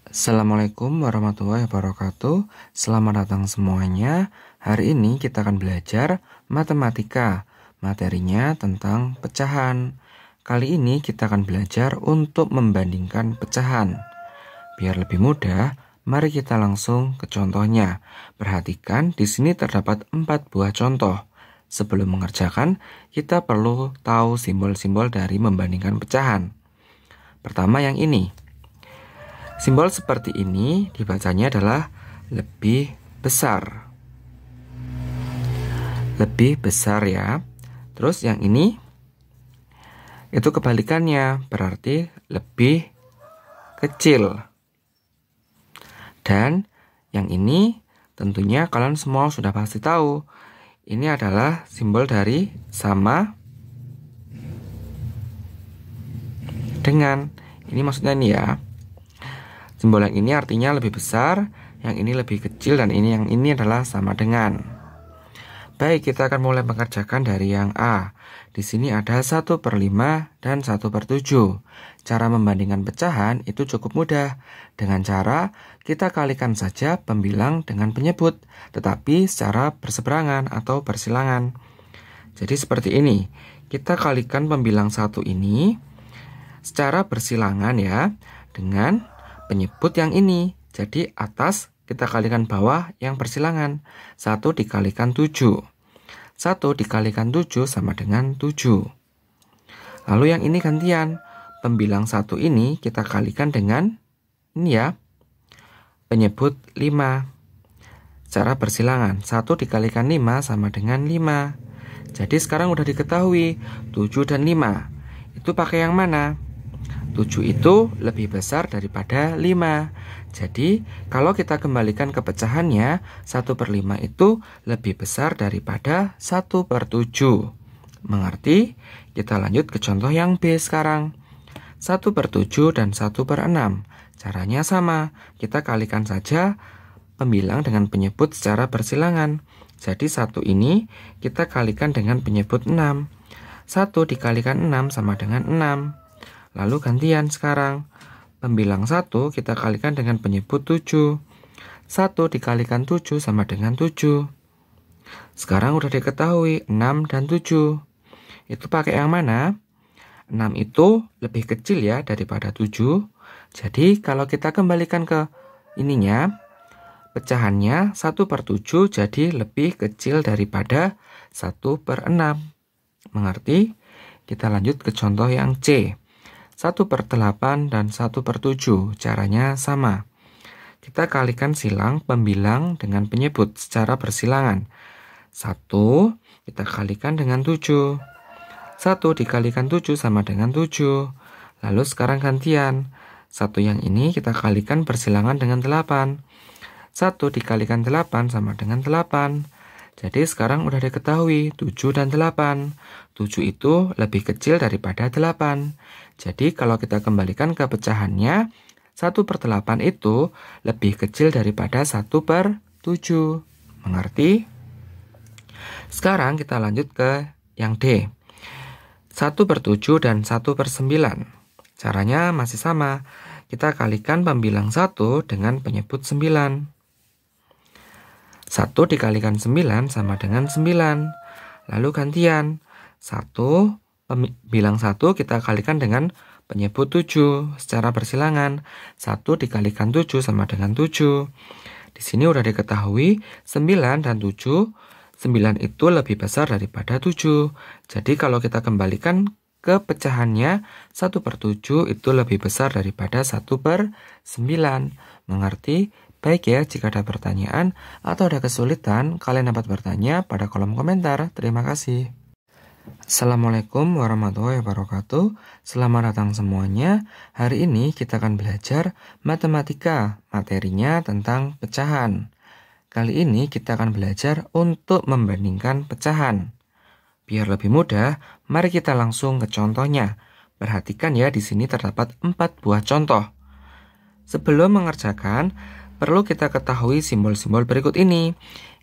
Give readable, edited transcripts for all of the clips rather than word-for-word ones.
Assalamualaikum warahmatullahi wabarakatuh. Selamat datang semuanya. Hari ini kita akan belajar matematika. Materinya tentang pecahan. Kali ini kita akan belajar untuk membandingkan pecahan. Biar lebih mudah, mari kita langsung ke contohnya. Perhatikan, di sini terdapat 4 buah contoh. Sebelum mengerjakan, kita perlu tahu simbol-simbol dari membandingkan pecahan. Pertama yang ini. Simbol seperti ini dibacanya adalah lebih besar. Lebih besar ya. Terus yang ini itu kebalikannya, berarti lebih kecil. Dan yang ini tentunya kalian semua sudah pasti tahu. Ini adalah simbol dari sama dengan. Ini maksudnya ini ya. Simbol yang ini artinya lebih besar, yang ini lebih kecil, dan yang ini adalah sama dengan. Baik, kita akan mulai mengerjakan dari yang A. Di sini ada 1/5 dan 1/7. Cara membandingkan pecahan itu cukup mudah. Dengan cara kita kalikan saja pembilang dengan penyebut, tetapi secara berseberangan atau bersilangan. Jadi seperti ini. Kita kalikan pembilang 1 ini secara bersilangan ya, dengan penyebut yang ini. Jadi atas kita kalikan bawah yang bersilangan. 1 dikalikan 7. 1 dikalikan 7 sama dengan 7. Lalu yang ini gantian. Pembilang 1 ini kita kalikan dengan ini ya, penyebut 5. Secara bersilangan. 1 dikalikan 5 sama dengan 5. Jadi sekarang udah diketahui 7 dan 5. Itu pakai yang mana? 7 itu lebih besar daripada 5. Jadi, kalau kita kembalikan ke pecahannya, 1/5 itu lebih besar daripada 1/7. Mengerti? Kita lanjut ke contoh yang B sekarang. 1/7 dan 1/6. Caranya sama. Kita kalikan saja pembilang dengan penyebut secara bersilangan. Jadi 1 ini kita kalikan dengan penyebut 6. 1 dikalikan 6 sama dengan 6. Lalu gantian sekarang. Pembilang 1 kita kalikan dengan penyebut 7. 1 dikalikan 7 sama dengan 7. Sekarang udah diketahui 6 dan 7. Itu pakai yang mana? 6 itu lebih kecil ya daripada 7. Jadi kalau kita kembalikan ke ininya, pecahannya 1/7 jadi lebih kecil daripada 1/6. Mengerti? Kita lanjut ke contoh yang C. 1/8 dan 1/7. Caranya sama. Kita kalikan silang pembilang dengan penyebut secara bersilangan. 1 kita kalikan dengan 7. 1 dikalikan 7 sama dengan 7. Lalu sekarang gantian. 1 yang ini kita kalikan bersilangan dengan 8. 1 dikalikan 8 sama dengan 8. Jadi sekarang udah diketahui 7 dan 8. 7 itu lebih kecil daripada 8. Jadi kalau kita kembalikan ke pecahannya, 1/8 itu lebih kecil daripada 1/7. Mengerti? Sekarang kita lanjut ke yang D. 1/7 dan 1/9. Caranya masih sama. Kita kalikan pembilang 1 dengan penyebut 9. 1 dikalikan 9 sama dengan 9. Lalu gantian. 1 pembilang 1 kita kalikan dengan penyebut 7 secara bersilangan. 1 dikalikan 7 sama dengan 7. Di sini udah diketahui 9 dan 7. 9 itu lebih besar daripada 7. Jadi kalau kita kembalikan ke pecahannya, 1/7 itu lebih besar daripada 1/9. Mengerti? Baik ya, jika ada pertanyaan atau ada kesulitan, kalian dapat bertanya pada kolom komentar. Terima kasih. Assalamualaikum warahmatullahi wabarakatuh. Selamat datang semuanya. Hari ini kita akan belajar matematika. Materinya tentang pecahan. Kali ini kita akan belajar untuk membandingkan pecahan. Biar lebih mudah, mari kita langsung ke contohnya. Perhatikan ya, di sini terdapat 4 buah contoh. Sebelum mengerjakan, perlu kita ketahui simbol-simbol berikut ini.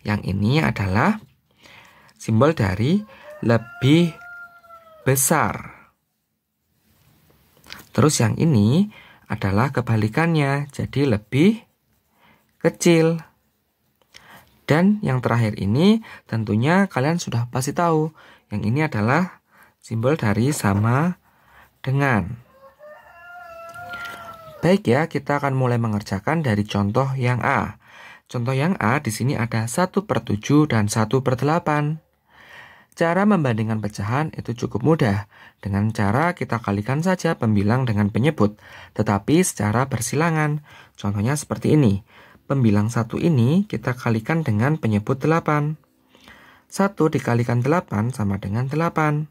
Yang ini adalah simbol dari lebih besar. Terus yang ini adalah kebalikannya, jadi lebih kecil. Dan yang terakhir ini tentunya kalian sudah pasti tahu. Yang ini adalah simbol dari sama dengan. Baik ya, kita akan mulai mengerjakan dari contoh yang A. Contoh yang A di sini ada 1/7 dan 1/8. Cara membandingkan pecahan itu cukup mudah. Dengan cara kita kalikan saja pembilang dengan penyebut, tetapi secara bersilangan. Contohnya seperti ini. Pembilang 1 ini kita kalikan dengan penyebut 8. 1 dikalikan 8 sama dengan 8.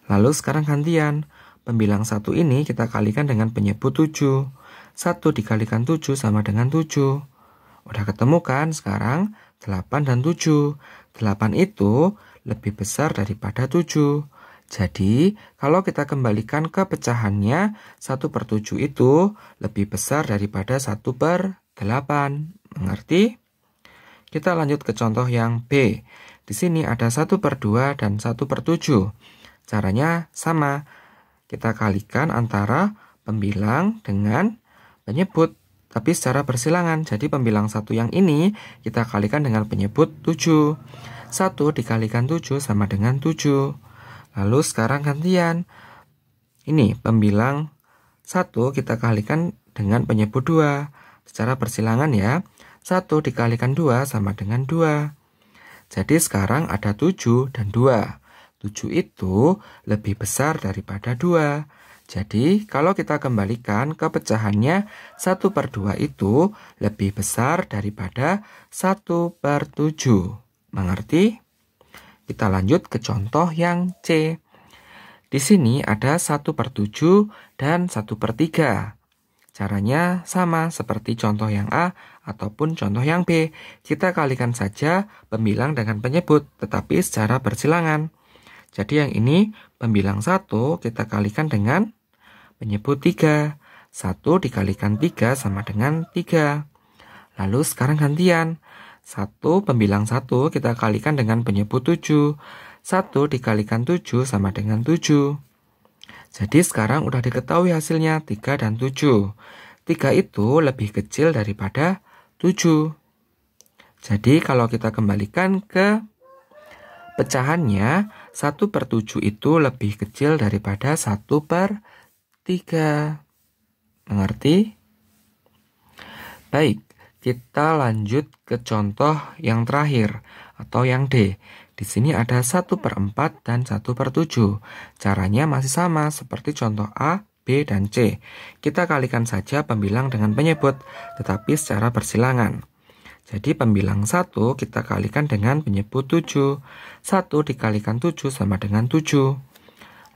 Lalu sekarang gantian. Pembilang 1 ini kita kalikan dengan penyebut 7. 1 dikalikan 7 sama dengan 7. Udah ketemu kan sekarang 8 dan 7. 8 itu lebih besar daripada 7. Jadi, kalau kita kembalikan ke pecahannya, 1/7 itu lebih besar daripada 1/8. Mengerti? Kita lanjut ke contoh yang B. Di sini ada 1/2 dan 1/7. Caranya sama. Kita kalikan antara pembilang dengan penyebut, tapi secara bersilangan. Jadi pembilang 1 yang ini kita kalikan dengan penyebut 7. 1 dikalikan 7 sama dengan 7. Lalu sekarang gantian. Ini pembilang 1 kita kalikan dengan penyebut 2. Secara bersilangan ya. 1 dikalikan 2 sama dengan 2. Jadi sekarang ada 7 dan 2. 7 itu lebih besar daripada 2. Jadi kalau kita kembalikan ke pecahannya, 1/2 itu lebih besar daripada 1/7. Mengerti? Kita lanjut ke contoh yang C. Di sini ada 1/7 dan 1/3. Caranya sama seperti contoh yang A ataupun contoh yang B. Kita kalikan saja pembilang dengan penyebut, tetapi secara bersilangan. Jadi yang ini pembilang 1 kita kalikan dengan penyebut 3. 1 dikalikan 3 sama dengan 3. Lalu sekarang gantian. 1 pembilang 1 kita kalikan dengan penyebut 7. 1 dikalikan 7 sama dengan 7. Jadi sekarang udah diketahui hasilnya 3 dan 7. 3 itu lebih kecil daripada 7. Jadi kalau kita kembalikan ke pecahannya, 1/7 itu lebih kecil daripada 1/3. Mengerti? Baik, kita lanjut ke contoh yang terakhir atau yang D. Di sini ada 1/4 dan 1/7. Caranya masih sama seperti contoh A, B, dan C. Kita kalikan saja pembilang dengan penyebut, tetapi secara bersilangan. Jadi pembilang 1 kita kalikan dengan penyebut 7. 1 dikalikan 7 sama dengan 7.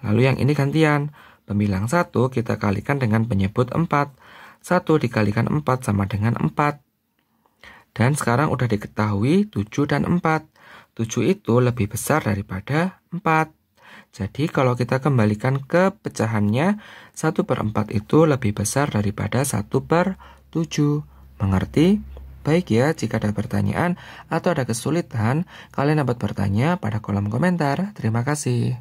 Lalu yang ini gantian. Pembilang 1 kita kalikan dengan penyebut 4. 1 dikalikan 4 sama dengan 4. Dan sekarang udah diketahui 7 dan 4. 7 itu lebih besar daripada 4. Jadi kalau kita kembalikan ke pecahannya, 1/4 itu lebih besar daripada 1/7. Mengerti? Baik ya, jika ada pertanyaan atau ada kesulitan, kalian dapat bertanya pada kolom komentar. Terima kasih.